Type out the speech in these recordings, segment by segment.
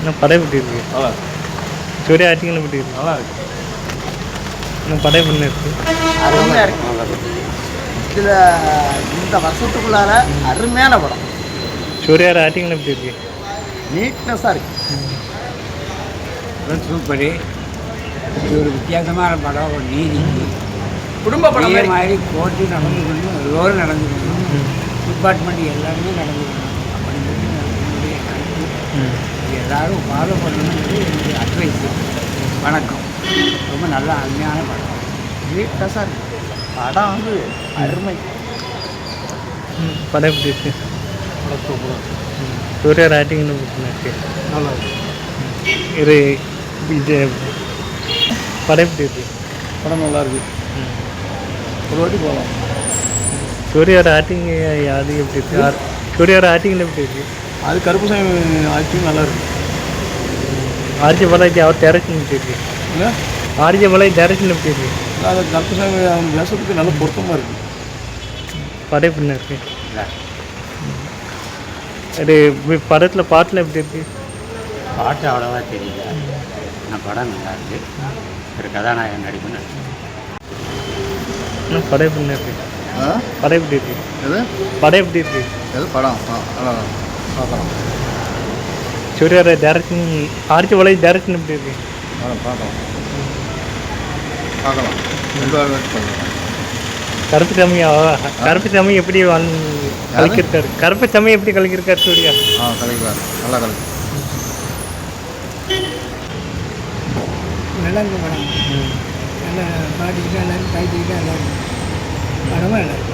இன்னும் படம் எப்படி இருக்கு? நல்லா இருக்கு. சூர்யா ஆக்டிங் எப்படி இருக்கு? நல்லா இருக்கு. இன்னும் படம் எப்படி இருக்கு? அருமையாக இருக்கு. இதில் இந்த வருஷத்துக்குள்ளார அருமையான படம். சூர்யா ஆக்டிங் எப்படி இருக்கு? நீட்னஸாக இருக்கு. சூப்பரு. இது ஒரு வித்தியாசமான படம். ஒரு நீதிக்கு குடும்ப படம் இதே மாதிரி கோர்ட்டு நடந்துக்கணும், எல்லோரும் நடந்துக்கணும், டிபார்ட்மெண்ட் எல்லாருமே நடந்துக்கணும் அப்படிங்கிறது என்னுடைய கருத்து. இது எல்லோரும் ஃபாலோ பண்ணணுங்கிறது என்னுடைய அட்வைஸு. வணக்கம். ரொம்ப நல்ல அருமையான படம். நீட்னஸாக இருக்கு. படம் வந்து அருமை. படம் எப்படி இருக்கு? படம் சூப்பராக இருக்கு. சூர்யா ஆக்டிங் எப்படி இருக்கு? நல்லா இருக்கு. இது விஜய் படம் எப்படி இருக்கு? படம் நல்லா இருக்கு. ஒரு வாட்டி போகலாம். சூர்யாவோட ஆக்டிங் அது எப்படி இருக்கு? சூர்யாவோட ஆக்டிங் எப்படி இருக்கு? அது கருப்புசாமி ஆக்டிங் நல்லா இருக்கு. ஆர்ஜி பாலாஜி அவர் டேரக்ஷன் எப்படி இருக்கு? இல்லை ஆர்ஜி பாலாஜி டேரக்ஷன் எப்படி இருக்கு? அது கருப்புசாமி அவங்க வேஷத்துக்கு நல்ல பொருத்தமாக இருக்குது. படம் எப்படி இருக்கு? அது படத்தில் பாட்டில் எப்படி இருக்கு? பாட்டு அவ்வளோவா தெரியல. ஆனால் படம் நல்லா இருக்கு. ஒரு கதாநாயகன் நடிப்பு நடிச்சு. இன்னும் படம் எப்படி இருக்கு? படம் எப்படி இருக்கு? எது படம் எப்படி இருக்கு? எது படம் நல்லா பார்க்கலாம். சூர்யாவோட டேரக்ஷன் ஆர்ஜி பாலாஜி டேரக்ஷன் எப்படி இருக்கு? பார்க்கலாம். கருப்புசாமி எப்படி கலக்கிருக்காரு? கருப்புசாமி எப்படி கலக்கிருக்காரு சூர்யா? கலைக்கிறார். நல்லா கலைக்கு. நல்லா இருக்கு படம். நல்லா பாடிக்கிட்டு எல்லோரும் கைத்திக்கிட்டு எல்லோரும் படமாக நல்லா இருக்கு.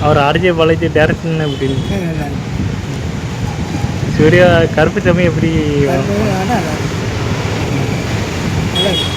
அவர் ஆர்ஜே பாலாஜி டேரக்ஷன் எப்படி இருக்கு? நல்லா இருக்கு. சூர்யா கருப்புசாமி எப்படி? ஆனால் நல்லா இருக்கு. நல்லா இருக்கு.